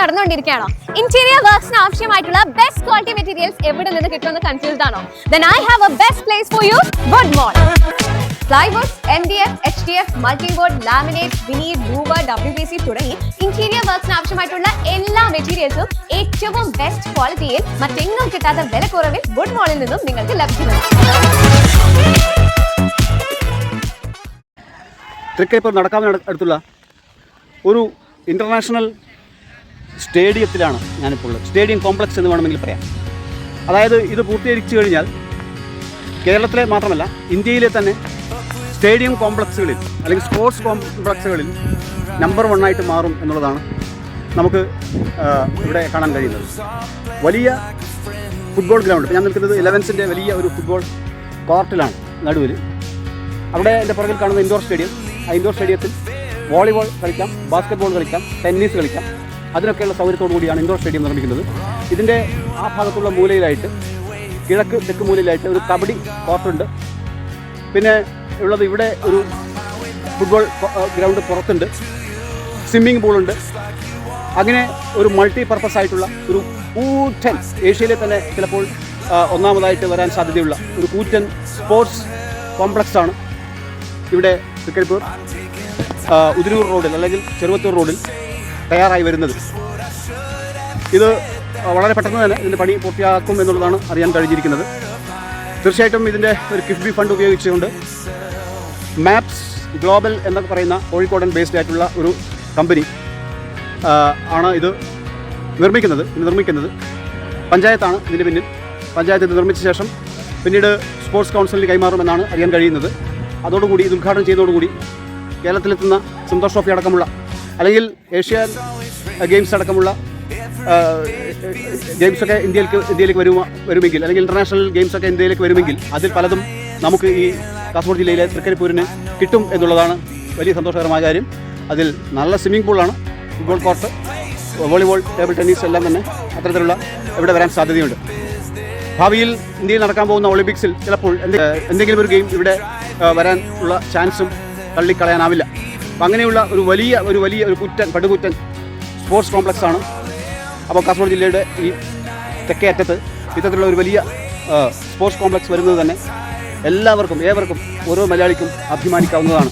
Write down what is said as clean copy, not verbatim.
നടന്നുകൊണ്ടിരിക്കുകയാണോ? Interior വർക്ക്സിന് ആവശ്യമായിട്ടുള്ള best quality materials എവിടെ നിന്ന് കിട്ടുമെന്ന് കൺഫ്യൂസ്ഡ് ആണോ? Then I have a best place for you, Wood Mall. Plywood, MDF, HDF, multi-wood, laminate, veneer, louver, WPC തുടങ്ങി interior വർക്ക്സിന് ആവശ്യമായിട്ടുള്ള എല്ലാ മെറ്റീരിയൽസും ഏറ്റവും ബെസ്റ്റ് ക്വാളിറ്റിയിൽ മറ്റെങ്ങും കിട്ടാത്ത വിലക്കുറവിൽ വുഡ് മോളിൽ നിന്നും നിങ്ങൾക്ക് ലഭിക്കുന്നതാണ്. തൃക്കരിപ്പൂർ നടക്കാവിന് അടുത്തുള്ള ഒരു ഇൻ്റർനാഷണൽ സ്റ്റേഡിയത്തിലാണ് ഞാനിപ്പോൾ ഉള്ളത്. സ്റ്റേഡിയം കോംപ്ലക്സ് എന്ന് വേണമെങ്കിൽ പറയാം. അതായത് ഇത് പൂർത്തീകരിച്ചു കഴിഞ്ഞാൽ കേരളത്തിലെ മാത്രമല്ല ഇന്ത്യയിലെ തന്നെ സ്റ്റേഡിയം കോംപ്ലക്സുകളിൽ അല്ലെങ്കിൽ സ്പോർട്സ് കോംപ്ലക്സുകളിൽ നമ്പർ 1 ആയിട്ട് മാറും എന്നുള്ളതാണ് നമുക്ക് ഇവിടെ കാണാൻ കഴിയുന്നത്. വലിയ ഫുട്ബോൾ ഗ്രൗണ്ട്, ഇപ്പോൾ ഞാൻ നിൽക്കുന്നത് 11ൻ്റെ വലിയ ഒരു ഫുട്ബോൾ കോർട്ടിലാണ് നടുവിൽ. അവിടെ എൻ്റെ പുറകിൽ കാണുന്ന ഇൻഡോർ സ്റ്റേഡിയം. ആ ഇൻഡോർ സ്റ്റേഡിയത്തിൽ വോളിബോൾ കളിക്കാം, ബാസ്കറ്റ്ബോൾ കളിക്കാം, ടെന്നീസ് കളിക്കാം. അതിനൊക്കെയുള്ള സൗകര്യത്തോടു കൂടിയാണ് ഇൻഡോർ സ്റ്റേഡിയം നിർമ്മിക്കുന്നത്. ഇതിൻ്റെ ആ ഭാഗത്തുള്ള മൂലയിലായിട്ട് കിഴക്ക് തെക്ക് മൂലയിലായിട്ട് ഒരു കബഡി കോർട്ടുണ്ട്. പിന്നെ ഉള്ളത് ഇവിടെ ഒരു ഫുട്ബോൾ ഗ്രൗണ്ട് പുറത്തുണ്ട്, സ്വിമ്മിംഗ് പൂളുണ്ട്. അങ്ങനെ ഒരു മൾട്ടി പർപ്പസ് ആയിട്ടുള്ള ഒരു കൂറ്റൻ, ഏഷ്യയിലെ തന്നെ ചിലപ്പോൾ ഒന്നാമതായിട്ട് വരാൻ സാധ്യതയുള്ള ഒരു കൂറ്റൻ സ്പോർട്സ് കോംപ്ലക്സാണ് ഇവിടെ തൃക്കരിപ്പൂർ ഉദിനൂർ റോഡിൽ അല്ലെങ്കിൽ ചെറുവത്തൂർ റോഡിൽ തയ്യാറായി വരുന്നത്. ഇത് വളരെ പെട്ടെന്ന് തന്നെ ഇതിൻ്റെ പണി പൂർത്തിയാക്കും എന്നുള്ളതാണ് അറിയാൻ കഴിഞ്ഞിരിക്കുന്നത്. തീർച്ചയായിട്ടും ഇതിൻ്റെ ഒരു കിഫ്ബി ഫണ്ട് ഉപയോഗിച്ചുകൊണ്ട് മാപ്സ് ഗ്ലോബൽ എന്നൊക്കെ പറയുന്ന കോഴിക്കോടൻ ബേസ്ഡ് ആയിട്ടുള്ള ഒരു കമ്പനി ആണ് ഇത് നിർമ്മിക്കുന്നത്. പഞ്ചായത്താണ് ഇതിന് പിന്നിൽ. പഞ്ചായത്ത് ഇത് നിർമ്മിച്ച ശേഷം പിന്നീട് സ്പോർട്സ് കൗൺസിലിന് കൈമാറുമെന്നാണ് അറിയാൻ കഴിയുന്നത്. അതോടുകൂടി ഇത് ഉദ്ഘാടനം ചെയ്തതോടുകൂടി കേരളത്തിലെത്തുന്ന സന്തോഷ് ട്രോഫി അടക്കമുള്ള അല്ലെങ്കിൽ ഏഷ്യൻ ഗെയിംസ് അടക്കമുള്ള ഗെയിംസൊക്കെ ഇന്ത്യയിലേക്ക് വരുമെങ്കിൽ അല്ലെങ്കിൽ ഇൻ്റർനാഷണൽ ഗെയിംസൊക്കെ ഇന്ത്യയിലേക്ക് വരുമെങ്കിൽ അതിൽ പലതും നമുക്ക് ഈ കാസർഗോഡ് ജില്ലയിലെ തൃക്കരിപ്പൂരിന് കിട്ടും എന്നുള്ളതാണ് വലിയ സന്തോഷകരമായ കാര്യം. അതിൽ നല്ല സ്വിമ്മിംഗ് പൂളാണ്, football court, volleyball, table tennis എല്ലാം തന്നെ അത്തരത്തിലുള്ള ഇവിടെ വരാൻ സാധ്യതയുണ്ട്. ഭാവിയിൽ ഇന്ത്യയിൽ നടക്കാൻ പോകുന്ന ഒളിമ്പിക്സിൽ ചിലപ്പോൾ എന്തെങ്കിലും ഒരു ഗെയിം ഇവിടെ വരാൻ ഉള്ള ചാൻസും തള്ളിക്കളയാനാവില്ല. അപ്പം അങ്ങനെയുള്ള ഒരു വലിയ പടുകൂറ്റൻ സ്പോർട്സ് കോംപ്ലക്സാണ്. അപ്പോൾ കാസർഗോഡ് ജില്ലയുടെ ഈ തെക്കേ അറ്റത്ത് ഇത്തരത്തിലുള്ള ഒരു വലിയ സ്പോർട്സ് കോംപ്ലക്സ് വരുന്നത് തന്നെ ഏവർക്കും ഓരോ മലയാളിക്കും അഭിമാനിക്കാവുന്നതാണ്.